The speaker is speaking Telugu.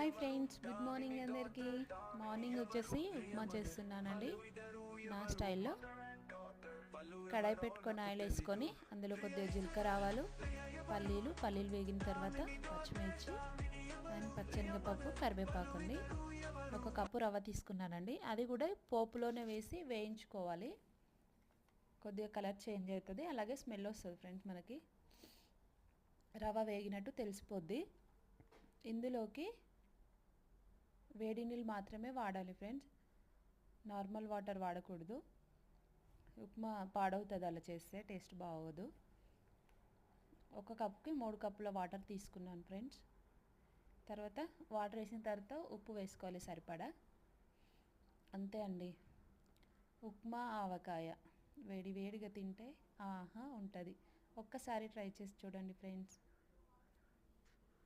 హాయ్ ఫ్రెండ్స్, గుడ్ మార్నింగ్ అందరికీ. మార్నింగ్ వచ్చేసి ఉప్మా చేస్తున్నానండి నా స్టైల్లో. కడాయి పెట్టుకొని ఆయిల్ వేసుకొని అందులో కొద్దిగా జీలకర్ర ఆవాలు, పల్లీలు వేగిన తర్వాత పచ్చిమిర్చి అండ్ పచ్చెనగపప్పు, కరివేపాకు అండి. 1 కప్పు రవ్వ తీసుకున్నానండి. అది కూడా పోపులోనే వేసి వేయించుకోవాలి. కొద్దిగా కలర్ చేంజ్ అవుతుంది, అలాగే స్మెల్ వస్తుంది ఫ్రెండ్స్. మనకి రవ్వ వేగినట్టు తెలిసిపోద్ది. ఇందులోకి వేడి నీళ్ళు మాత్రమే వాడాలి ఫ్రెండ్స్, నార్మల్ వాటర్ వాడకూడదు. ఉప్మా పాడవుతుంది అలా చేస్తే, టేస్ట్ బాగోదు. 1 కప్కి 3 కప్పుల వాటర్ తీసుకున్నాను ఫ్రెండ్స్. తర్వాత వాటర్ వేసిన తర్వాత ఉప్పు వేసుకోవాలి సరిపడా. అంతే అండి, ఉప్మా ఆవకాయ వేడిగా తింటే ఆహా ఉంటుంది. ఒక్కసారి ట్రై చేసి చూడండి ఫ్రెండ్స్.